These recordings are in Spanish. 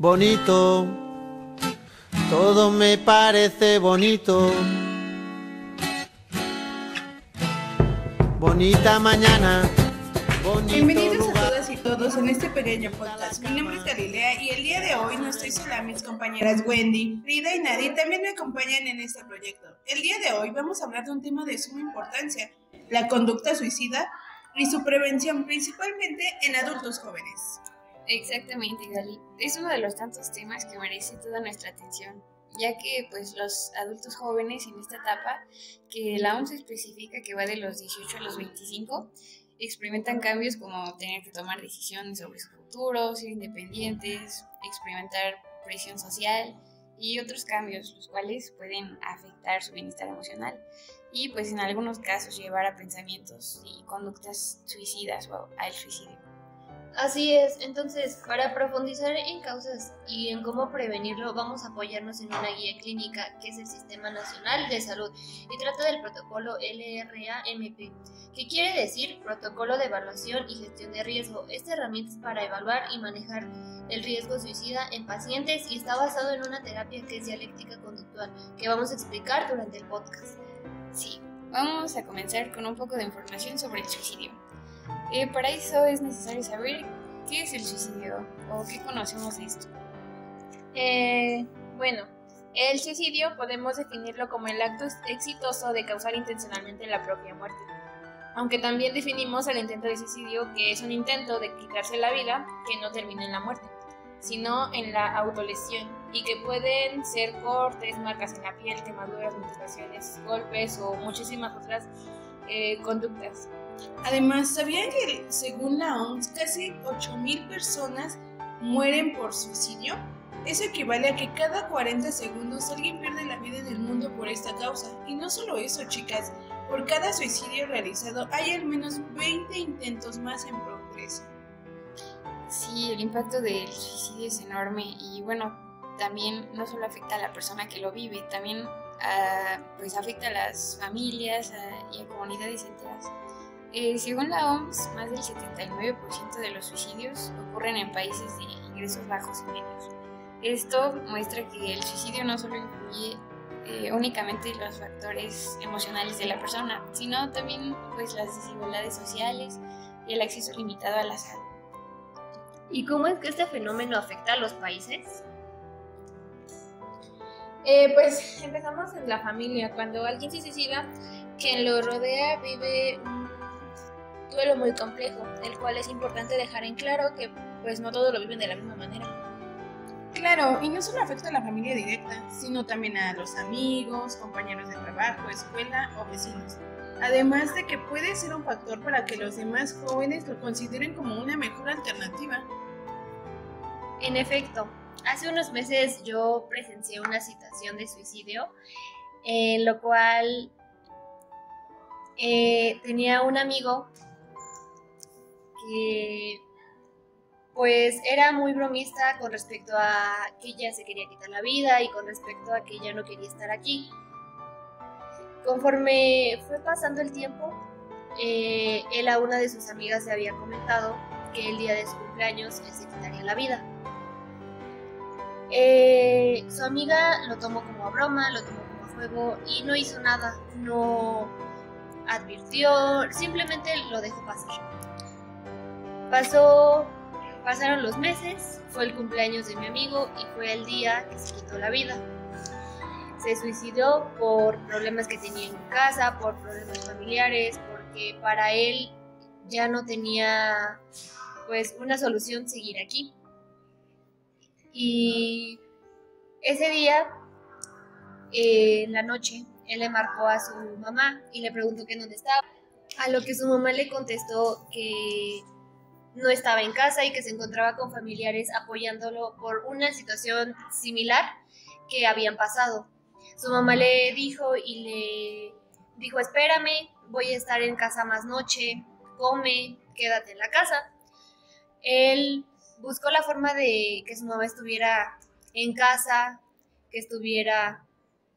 bonito, todo me parece bonito. Bonita mañana, bonito Bienvenidos lugar. a todas y todos en este pequeño podcast. Mi nombre es Galilea y el día de hoy no estoy sola. Mis compañeras Wendy, Frida y Nadie también me acompañan en este proyecto. El día de hoy vamos a hablar de un tema de suma importancia, la conducta suicida y su prevención, principalmente en adultos jóvenes. Exactamente, Gali. Es uno de los tantos temas que merece toda nuestra atención, ya que pues los adultos jóvenes en esta etapa, que la OMS especifica que va de los 18 a los 25, experimentan cambios como tener que tomar decisiones sobre su futuro, ser independientes, experimentar presión social y otros cambios, los cuales pueden afectar su bienestar emocional y pues en algunos casos llevar a pensamientos y conductas suicidas o al suicidio. Así es, entonces, para profundizar en causas y en cómo prevenirlo, vamos a apoyarnos en una guía clínica que es el Sistema Nacional de Salud y trata del protocolo LRAMP, que quiere decir Protocolo de Evaluación y Gestión de Riesgo. Esta herramienta es para evaluar y manejar el riesgo suicida en pacientes y está basado en una terapia que es dialéctica conductual, que vamos a explicar durante el podcast. Sí, vamos a comenzar con un poco de información sobre el suicidio. Para eso es necesario saber qué es el suicidio o qué conocemos de esto. Bueno, el suicidio podemos definirlo como el acto exitoso de causar intencionalmente la propia muerte. Aunque también definimos el intento de suicidio, que es un intento de quitarse la vida que no termina en la muerte, sino en la autolesión, y que pueden ser cortes, marcas en la piel, quemaduras, mutilaciones, golpes o muchísimas otras conductas. Además, ¿sabían que según la OMS casi 8,000 personas mueren por suicidio? Eso equivale a que cada 40 segundos alguien pierde la vida en el mundo por esta causa. Y no solo eso, chicas, por cada suicidio realizado hay al menos 20 intentos más en progreso. Sí, el impacto del suicidio es enorme y bueno, también no solo afecta a la persona que lo vive, también pues afecta a las familias y a comunidades enteras. Según la OMS, más del 79% de los suicidios ocurren en países de ingresos bajos y medios. Esto muestra que el suicidio no solo incluye únicamente los factores emocionales de la persona, sino también pues, las desigualdades sociales y el acceso limitado a la salud. ¿Y cómo es que este fenómeno afecta a los países? Pues empezamos en la familia. Cuando alguien se suicida, quien lo rodea vive un duelo muy complejo, el cual es importante dejar en claro que pues no todos lo viven de la misma manera. Claro, y no solo afecta a la familia directa, sino también a los amigos, compañeros de trabajo, escuela o vecinos. Además de que puede ser un factor para que los demás jóvenes lo consideren como una mejor alternativa. En efecto, hace unos meses yo presencié una situación de suicidio, en lo cual tenía un amigo que pues era muy bromista con respecto a que ella se quería quitar la vida y con respecto a que ella no quería estar aquí. Conforme fue pasando el tiempo, él a una de sus amigas le había comentado que el día de su cumpleaños él se quitaría la vida. Su amiga lo tomó como a broma, lo tomó como a juego y no hizo nada, no advirtió, simplemente lo dejó pasar. Pasaron los meses, fue el cumpleaños de mi amigo y fue el día que se quitó la vida. Se suicidó por problemas que tenía en casa, por problemas familiares, porque para él ya no tenía pues una solución seguir aquí. Y ese día, en la noche, él le marcó a su mamá y le preguntó que dónde estaba, a lo que su mamá le contestó que no estaba en casa y que se encontraba con familiares apoyándolo por una situación similar que habían pasado. Su mamá le dijo espérame, voy a estar en casa más noche, come, quédate en la casa. Él buscó la forma de que su mamá estuviera en casa, que estuviera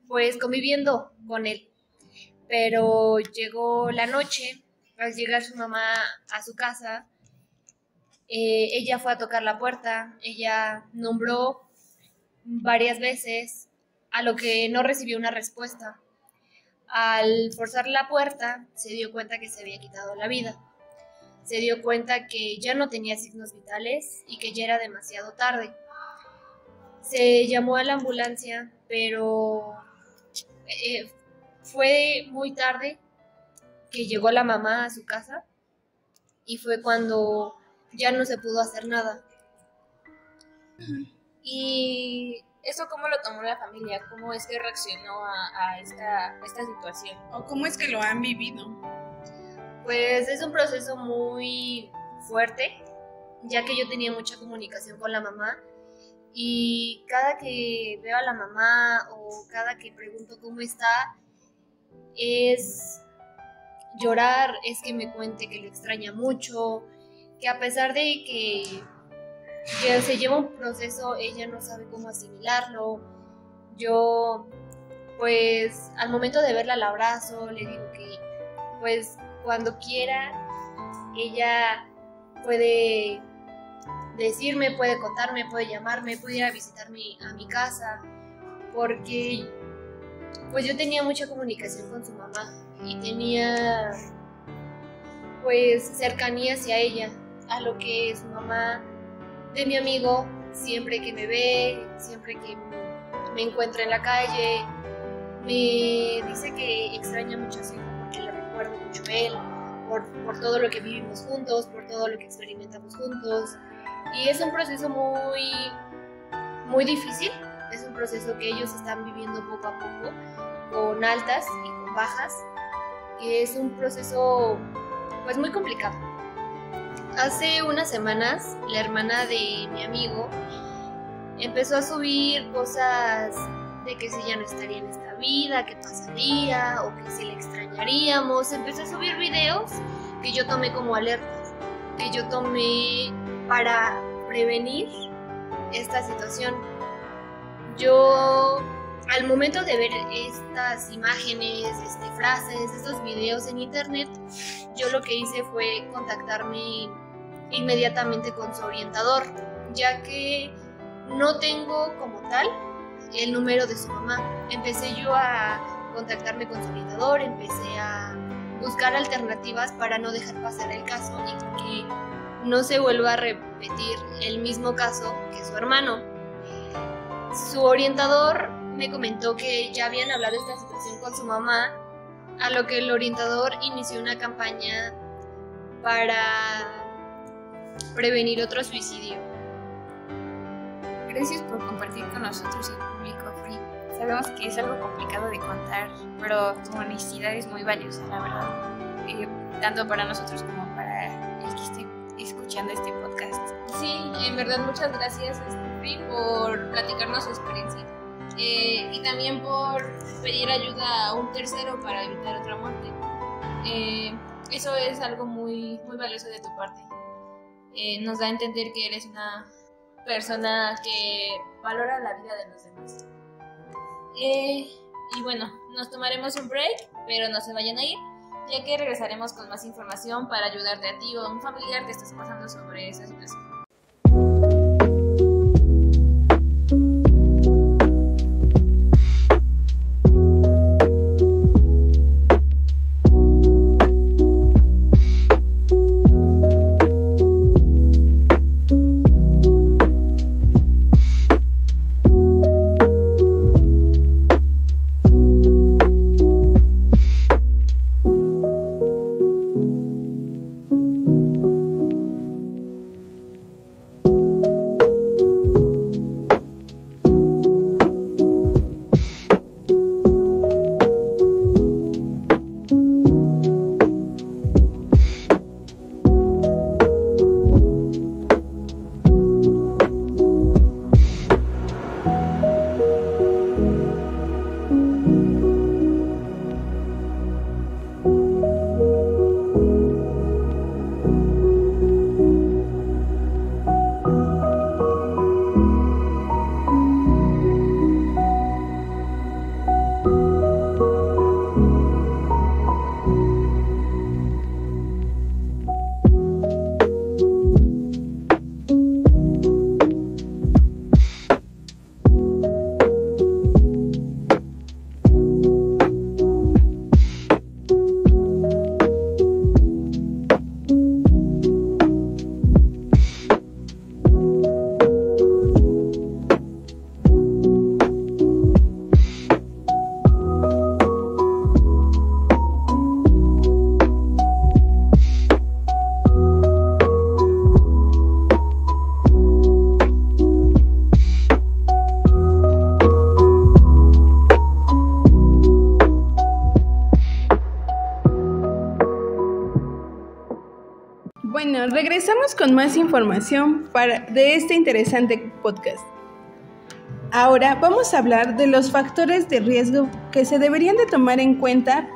pues conviviendo con él. Pero llegó la noche, al llegar su mamá a su casa, Ella fue a tocar la puerta, ella nombró varias veces, a lo que no recibió una respuesta. Al forzar la puerta, se dio cuenta que se había quitado la vida. Se dio cuenta que ya no tenía signos vitales y que ya era demasiado tarde. Se llamó a la ambulancia, pero fue muy tarde que llegó la mamá a su casa y fue cuando ya no se pudo hacer nada. ¿Y eso cómo lo tomó la familia? ¿Cómo es que reaccionó a esta situación? ¿O cómo es que lo han vivido? Pues es un proceso muy fuerte, ya que yo tenía mucha comunicación con la mamá y cada que veo a la mamá o cada que pregunto cómo está, es llorar, es que me cuente que lo extraña mucho, que a pesar de que se lleva un proceso, ella no sabe cómo asimilarlo. Yo, pues, al momento de verla la abrazo, le digo que, pues, cuando quiera, ella puede decirme, puede contarme, puede llamarme, puede ir a visitarme a mi casa, porque, pues, yo tenía mucha comunicación con su mamá y tenía, pues, cercanía hacia ella, a lo que su mamá de mi amigo, siempre que me ve, siempre que me encuentra en la calle, me dice que extraña mucho a su hijo porque le recuerdo mucho a él, por todo lo que vivimos juntos, por todo lo que experimentamos juntos. Y es un proceso muy, muy difícil, es un proceso que ellos están viviendo poco a poco, con altas y con bajas, que es un proceso pues muy complicado. Hace unas semanas, la hermana de mi amigo empezó a subir cosas de que si ya no estaría en esta vida, qué pasaría, o que si le extrañaríamos. Empezó a subir videos que yo tomé como alertas, que yo tomé para prevenir esta situación. Yo, al momento de ver estas imágenes, frases, estos videos en internet, yo lo que hice fue contactarme inmediatamente con su orientador, ya que no tengo como tal el número de su mamá. Empecé yo a contactarme con su orientador, empecé a buscar alternativas para no dejar pasar el caso y que no se vuelva a repetir el mismo caso que su hermano. Su orientador me comentó que ya habían hablado de esta situación con su mamá, a lo que el orientador inició una campaña para prevenir otro suicidio. Gracias por compartir con nosotros el público, Free. Sabemos que es algo complicado de contar, pero tu honestidad es muy valiosa, la verdad. Tanto para nosotros como para el que esté escuchando este podcast. Sí, en verdad muchas gracias, Free, por platicarnos su experiencia. Y también por pedir ayuda a un tercero para evitar otra muerte. Eso es algo muy, muy valioso de tu parte. Nos da a entender que eres una persona que valora la vida de los demás. Y bueno, nos tomaremos un break, pero no se vayan a ir, ya que regresaremos con más información para ayudarte a ti o a un familiar que estés pasando sobre esa situación. Bueno, regresamos con más información de este interesante podcast. Ahora vamos a hablar de los factores de riesgo que se deberían de tomar en cuenta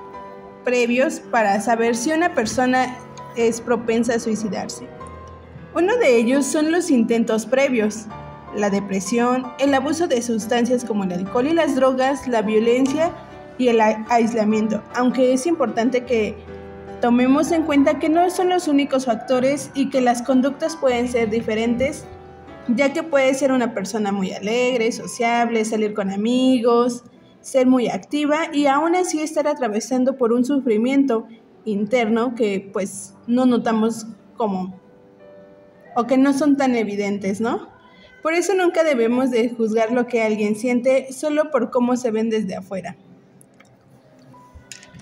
previos para saber si una persona es propensa a suicidarse. Uno de ellos son los intentos previos, la depresión, el abuso de sustancias como el alcohol y las drogas, la violencia y el aislamiento, aunque es importante que tomemos en cuenta que no son los únicos factores y que las conductas pueden ser diferentes, ya que puede ser una persona muy alegre, sociable, salir con amigos, ser muy activa y aún así estar atravesando por un sufrimiento interno que pues no notamos como o que no son tan evidentes, ¿no? Por eso nunca debemos de juzgar lo que alguien siente solo por cómo se ven desde afuera.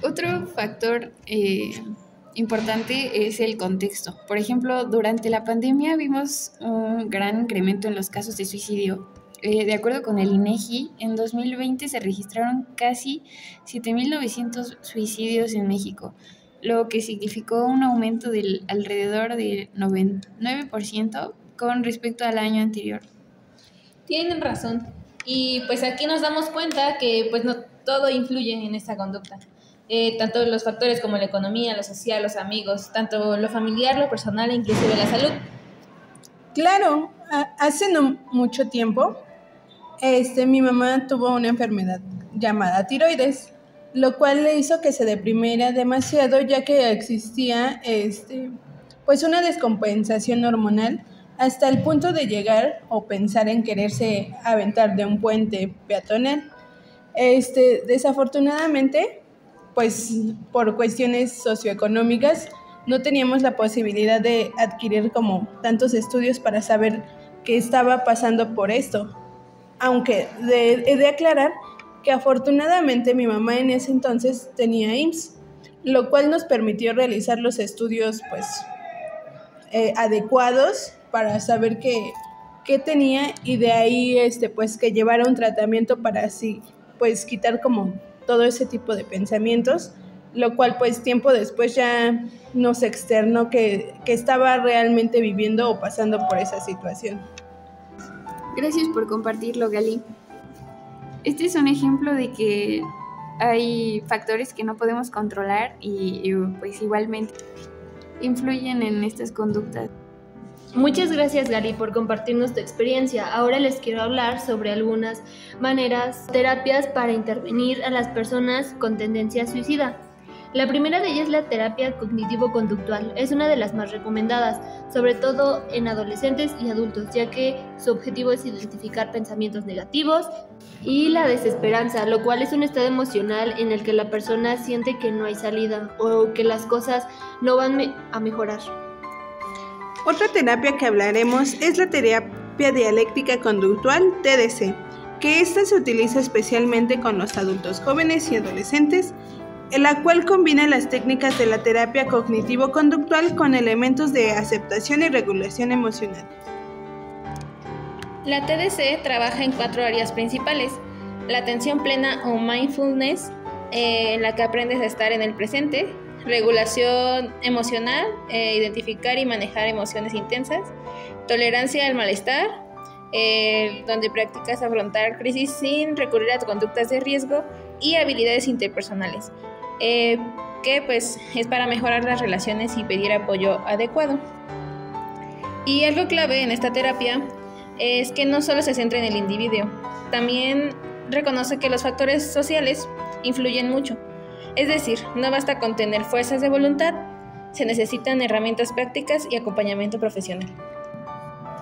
Otro factor importante es el contexto. Por ejemplo, durante la pandemia vimos un gran incremento en los casos de suicidio. De acuerdo con el INEGI, en 2020 se registraron casi 7.900 suicidios en México, lo que significó un aumento del alrededor del 9% con respecto al año anterior. Tienen razón. Y pues aquí nos damos cuenta que pues no todo influye en esta conducta. Tanto los factores como la economía, lo social, los amigos, tanto lo familiar, lo personal e inclusive la salud. Claro, hace no mucho tiempo, mi mamá tuvo una enfermedad llamada tiroides, lo cual le hizo que se deprimiera demasiado, ya que existía pues una descompensación hormonal hasta el punto de llegar o pensar en quererse aventar de un puente peatonal. Desafortunadamente, pues por cuestiones socioeconómicas, no teníamos la posibilidad de adquirir como tantos estudios para saber qué estaba pasando por esto. Aunque he de aclarar que afortunadamente mi mamá en ese entonces tenía IMSS, lo cual nos permitió realizar los estudios pues adecuados para saber qué tenía y de ahí pues que llevara un tratamiento para así pues quitar como todo ese tipo de pensamientos, lo cual pues tiempo después ya nos externó que estaba realmente viviendo o pasando por esa situación. Gracias por compartirlo, Gali. Este es un ejemplo de que hay factores que no podemos controlar y pues igualmente influyen en estas conductas. Muchas gracias, Gali, por compartirnos tu experiencia. Ahora les quiero hablar sobre algunas terapias para intervenir a las personas con tendencia suicida. La primera de ellas es la terapia cognitivo-conductual. Es una de las más recomendadas, sobre todo en adolescentes y adultos, ya que su objetivo es identificar pensamientos negativos y la desesperanza, lo cual es un estado emocional en el que la persona siente que no hay salida o que las cosas no van a mejorar. Otra terapia que hablaremos es la terapia dialéctica conductual, TDC, que esta se utiliza especialmente con los adultos jóvenes y adolescentes, en la cual combina las técnicas de la terapia cognitivo-conductual con elementos de aceptación y regulación emocional. La TDC trabaja en 4 áreas principales: la atención plena o mindfulness, en la que aprendes a estar en el presente; regulación emocional, identificar y manejar emociones intensas; tolerancia al malestar, donde practicas afrontar crisis sin recurrir a conductas de riesgo; y habilidades interpersonales, que pues es para mejorar las relaciones y pedir apoyo adecuado. Y algo clave en esta terapia es que no solo se centra en el individuo, también reconoce que los factores sociales influyen mucho. Es decir, no basta con tener fuerzas de voluntad, se necesitan herramientas prácticas y acompañamiento profesional.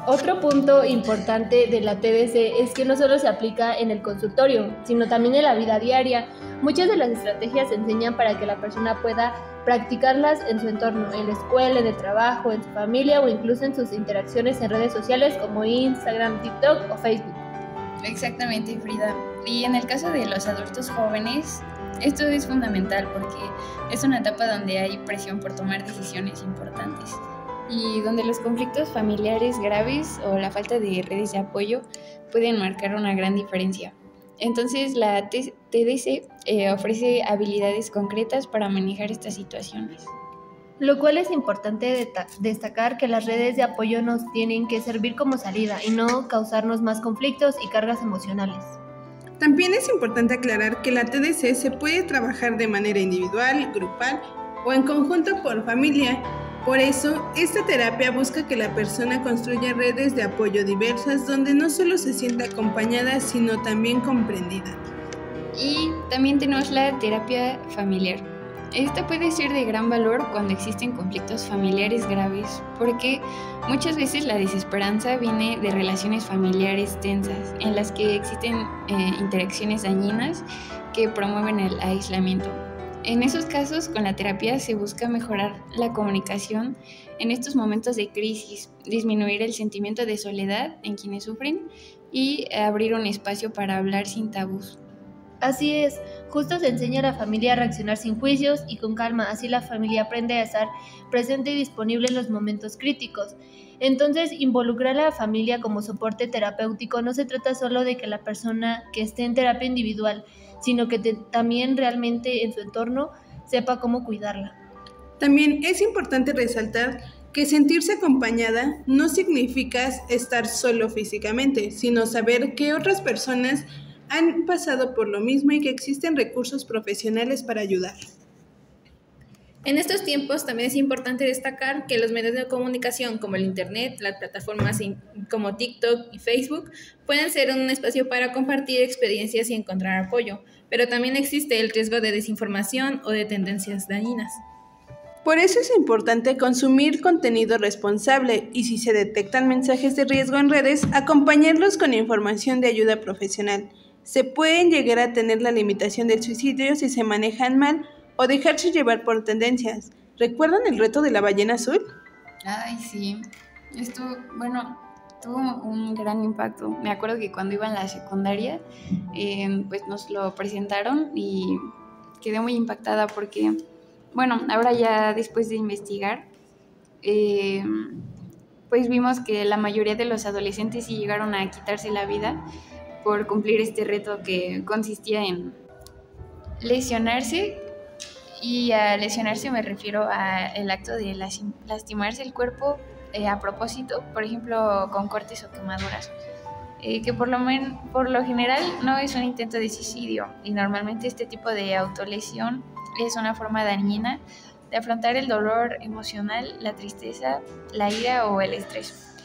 Otro punto importante de la TDC es que no solo se aplica en el consultorio, sino también en la vida diaria. Muchas de las estrategias se enseñan para que la persona pueda practicarlas en su entorno, en la escuela, en el trabajo, en su familia o incluso en sus interacciones en redes sociales como Instagram, TikTok o Facebook. Exactamente, Frida. Y en el caso de los adultos jóvenes, esto es fundamental porque es una etapa donde hay presión por tomar decisiones importantes y donde los conflictos familiares graves o la falta de redes de apoyo pueden marcar una gran diferencia. Entonces, la TDC ofrece habilidades concretas para manejar estas situaciones. Lo cual es importante destacar que las redes de apoyo nos tienen que servir como salida y no causarnos más conflictos y cargas emocionales. También es importante aclarar que la TDC se puede trabajar de manera individual, grupal o en conjunto por familia. Por eso, esta terapia busca que la persona construya redes de apoyo diversas donde no solo se sienta acompañada, sino también comprendida. Y también tenemos la terapia familiar. Esta puede ser de gran valor cuando existen conflictos familiares graves, porque muchas veces la desesperanza viene de relaciones familiares tensas, en las que existen interacciones dañinas que promueven el aislamiento. En esos casos, con la terapia se busca mejorar la comunicación en estos momentos de crisis, disminuir el sentimiento de soledad en quienes sufren y abrir un espacio para hablar sin tabús. Así es, justo se enseña a la familia a reaccionar sin juicios y con calma, así la familia aprende a estar presente y disponible en los momentos críticos. Entonces, involucrar a la familia como soporte terapéutico no se trata solo de que la persona que esté en terapia individual, sino que también realmente en su entorno sepa cómo cuidarla. También es importante resaltar que sentirse acompañada no significa estar solo físicamente, sino saber que otras personas han pasado por lo mismo y que existen recursos profesionales para ayudar. En estos tiempos también es importante destacar que los medios de comunicación como el Internet, las plataformas como TikTok y Facebook pueden ser un espacio para compartir experiencias y encontrar apoyo, pero también existe el riesgo de desinformación o de tendencias dañinas. Por eso es importante consumir contenido responsable y si se detectan mensajes de riesgo en redes, acompañarlos con información de ayuda profesional. Se pueden llegar a tener la limitación del suicidio si se manejan mal o dejarse llevar por tendencias. ¿Recuerdan el reto de la ballena azul? Ay, sí. Esto, bueno, tuvo un gran impacto. Me acuerdo que cuando iba en la secundaria, pues nos lo presentaron y quedé muy impactada porque, bueno, ahora ya después de investigar, pues vimos que la mayoría de los adolescentes sí llegaron a quitarse la vida por cumplir este reto que consistía en lesionarse. Y a lesionarse me refiero al acto de lastimarse el cuerpo a propósito, por ejemplo, con cortes o quemaduras, que por lo general no es un intento de suicidio, y normalmente este tipo de autolesión es una forma dañina de afrontar el dolor emocional, la tristeza, la ira o el estrés.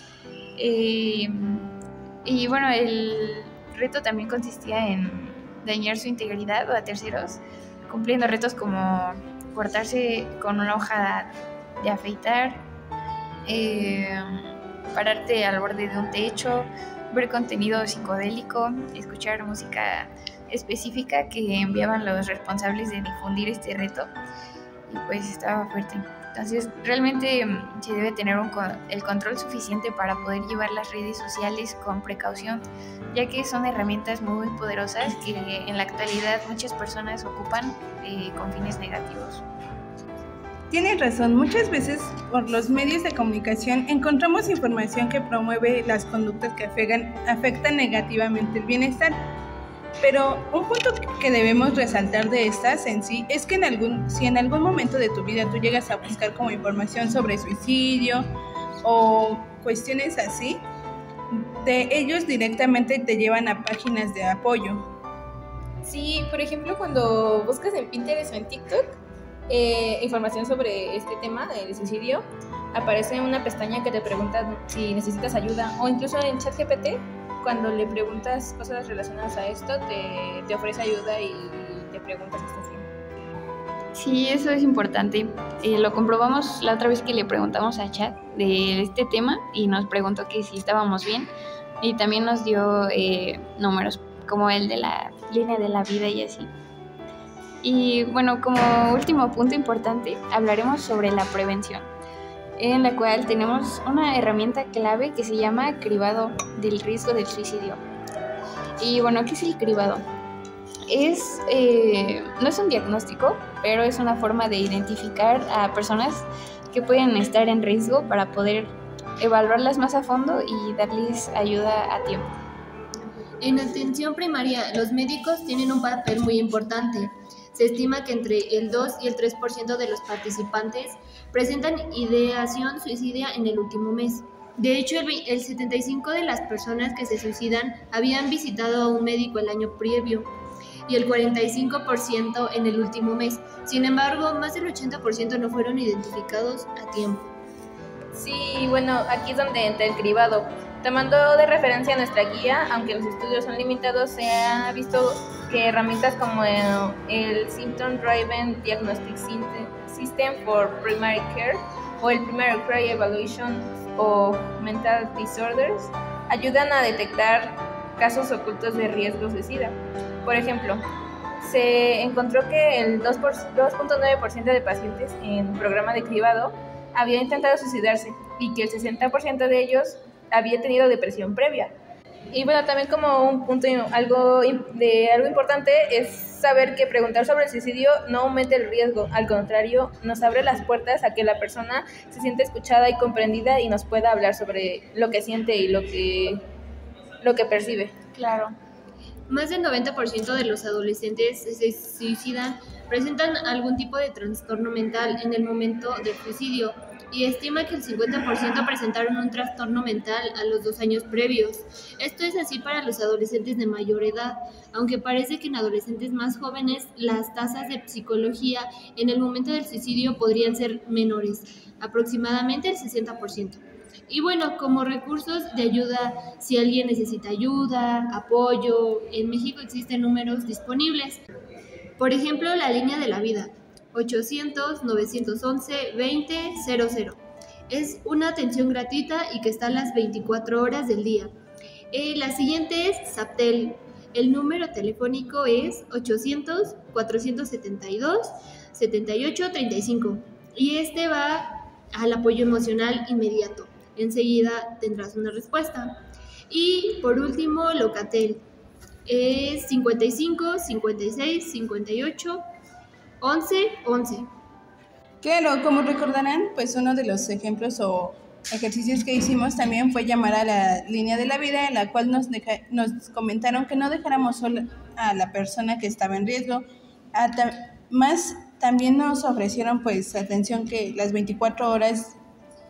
Y bueno, el reto también consistía en dañar su integridad o a terceros, cumpliendo retos como cortarse con una hoja de afeitar, pararte al borde de un techo, ver contenido psicodélico, escuchar música específica que enviaban los responsables de difundir este reto, y pues estaba fuerte. Entonces realmente se debe tener el control suficiente para poder llevar las redes sociales con precaución, ya que son herramientas muy poderosas que en la actualidad muchas personas ocupan con fines negativos. Tienes razón, muchas veces por los medios de comunicación encontramos información que promueve las conductas que afectan negativamente el bienestar. Pero un punto que debemos resaltar de estas en sí es que si en algún momento de tu vida tú llegas a buscar como información sobre suicidio o cuestiones así, de ellos directamente te llevan a páginas de apoyo. Sí, por ejemplo, cuando buscas en Pinterest o en TikTok información sobre este tema del suicidio, aparece una pestaña que te pregunta si necesitas ayuda, o incluso en ChatGPT, cuando le preguntas cosas relacionadas a esto, te ofrece ayuda y te pregunta si estás bien. Sí, eso es importante. Lo comprobamos la otra vez que le preguntamos a Chat de este tema y nos preguntó que si estábamos bien, y también nos dio números como el de la línea de la vida y así. Y bueno, como último punto importante, hablaremos sobre la prevención, en la cual tenemos una herramienta clave que se llama cribado del riesgo del suicidio. Y bueno, ¿qué es el cribado? No es un diagnóstico, pero es una forma de identificar a personas que pueden estar en riesgo para poder evaluarlas más a fondo y darles ayuda a tiempo. En atención primaria, los médicos tienen un papel muy importante. Se estima que entre el 2 y el 3% de los participantes presentan ideación suicida en el último mes. De hecho, el 75% de las personas que se suicidan habían visitado a un médico el año previo y el 45% en el último mes. Sin embargo, más del 80% no fueron identificados a tiempo. Sí, bueno, aquí es donde entra el cribado. Tomando de referencia nuestra guía, aunque los estudios son limitados, se ha visto que herramientas como el Symptom Driven Diagnostic System for Primary Care o el Primary Care Evaluation of Mental Disorders ayudan a detectar casos ocultos de riesgo suicida. Por ejemplo, se encontró que el 2.9% de pacientes en programa de cribado había intentado suicidarse y que el 60% de ellos había tenido depresión previa. Y bueno, también como un punto, algo importante es saber que preguntar sobre el suicidio no aumenta el riesgo, al contrario, nos abre las puertas a que la persona se sienta escuchada y comprendida y nos pueda hablar sobre lo que siente y lo que percibe. Claro. Más del 90% de los adolescentes se suicidan presentan algún tipo de trastorno mental en el momento del suicidio y estima que el 50% presentaron un trastorno mental a los 2 años previos. Esto es así para los adolescentes de mayor edad, aunque parece que en adolescentes más jóvenes las tasas de psicología en el momento del suicidio podrían ser menores, aproximadamente el 60%. Y bueno, como recursos de ayuda, si alguien necesita ayuda, apoyo, en México existen números disponibles. Por ejemplo, la línea de la vida, 800-911-2000. Es una atención gratuita y que está a las 24 horas del día. La siguiente es Saptel. El número telefónico es 800-472-7835 y este va al apoyo emocional inmediato. Enseguida tendrás una respuesta. Y por último, Locatel. Es 55 56 58 11 11. Claro, como recordarán, pues uno de los ejemplos o ejercicios que hicimos también fue llamar a la línea de la vida, en la cual nos comentaron que no dejáramos sola a la persona que estaba en riesgo. Más también nos ofrecieron pues atención que las 24 horas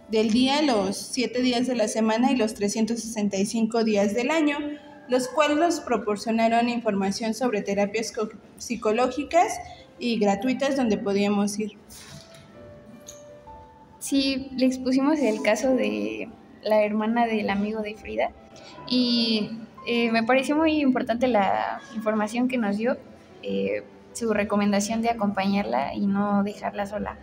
del día, los 7 días de la semana y los 365 días del año, los cuales nos proporcionaron información sobre terapias psicológicas y gratuitas donde podíamos ir. Sí, le expusimos el caso de la hermana del amigo de Frida y me pareció muy importante la información que nos dio, su recomendación de acompañarla y no dejarla sola.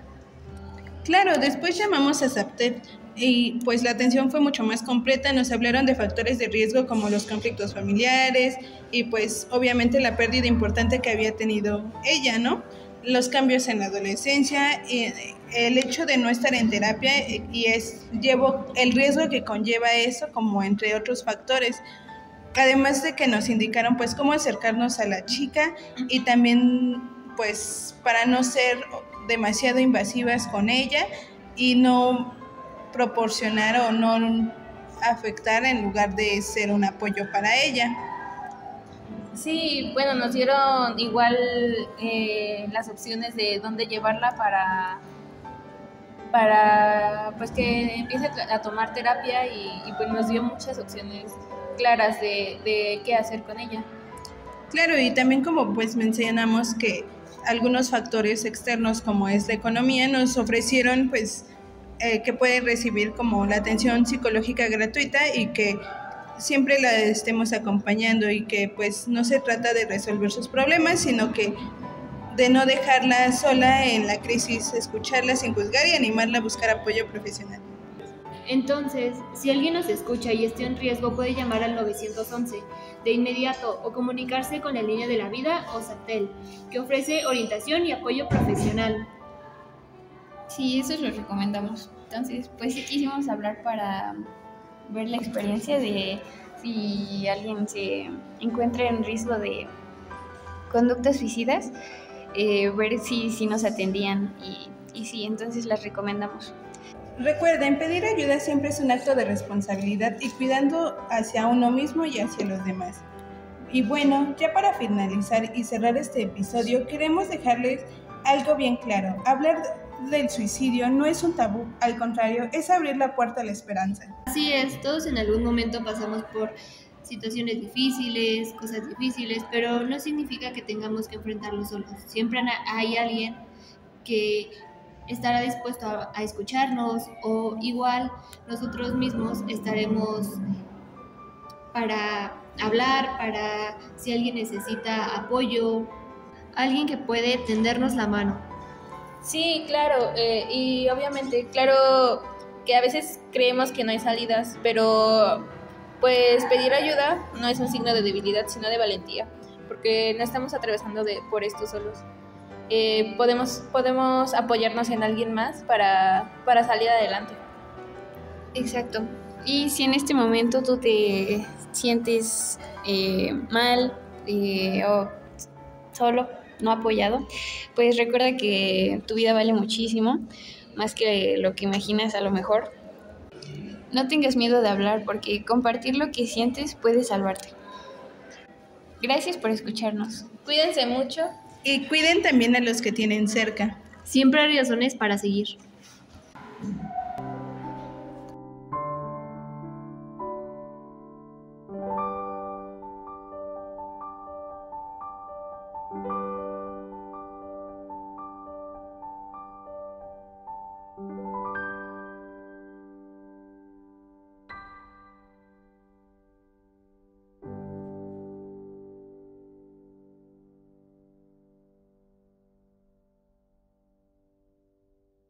Claro, después llamamos a Saptel y pues la atención fue mucho más completa. Nos hablaron de factores de riesgo como los conflictos familiares y pues obviamente la pérdida importante que había tenido ella, ¿no? Los cambios en la adolescencia, el hecho de no estar en terapia llevo el riesgo que conlleva eso, como entre otros factores. Además de que nos indicaron pues cómo acercarnos a la chica y también pues para no ser demasiado invasivas con ella y no proporcionar o no afectar en lugar de ser un apoyo para ella. Sí, bueno, nos dieron igual las opciones de dónde llevarla para pues que empiece a tomar terapia y pues nos dio muchas opciones claras de qué hacer con ella. Claro, y también como pues mencionamos que algunos factores externos como es la economía nos ofrecieron pues que puede recibir como la atención psicológica gratuita y que siempre la estemos acompañando y que pues no se trata de resolver sus problemas, sino que de no dejarla sola en la crisis, escucharla sin juzgar y animarla a buscar apoyo profesional. Entonces, si alguien nos escucha y está en riesgo, puede llamar al 911 de inmediato o comunicarse con la línea de la vida o Saptel, que ofrece orientación y apoyo profesional. Sí, eso lo recomendamos. Entonces, pues sí quisimos hablar para ver la experiencia de si alguien se encuentra en riesgo de conductas suicidas, ver si nos atendían y sí, entonces las recomendamos. Recuerden, pedir ayuda siempre es un acto de responsabilidad y cuidando hacia uno mismo y hacia los demás. Y bueno, ya para finalizar y cerrar este episodio, queremos dejarles algo bien claro. Hablar del suicidio no es un tabú, al contrario, es abrir la puerta a la esperanza. Así es, todos en algún momento pasamos por situaciones difíciles, cosas difíciles, pero no significa que tengamos que enfrentarlo solos. Siempre hay alguien que estará dispuesto a escucharnos, o igual nosotros mismos estaremos para hablar, para si alguien necesita apoyo, alguien que puede tendernos la mano. Sí, claro, y obviamente, claro que a veces creemos que no hay salidas, pero pues pedir ayuda no es un signo de debilidad, sino de valentía, porque no estamos atravesando por esto solos. Podemos apoyarnos en alguien más para salir adelante. Exacto. Y si en este momento tú te sientes mal o solo, no apoyado, pues recuerda que tu vida vale muchísimo, más que lo que imaginas a lo mejor. No tengas miedo de hablar, porque compartir lo que sientes puede salvarte. Gracias por escucharnos. Cuídense mucho. Y cuiden también a los que tienen cerca. Siempre hay razones para seguir.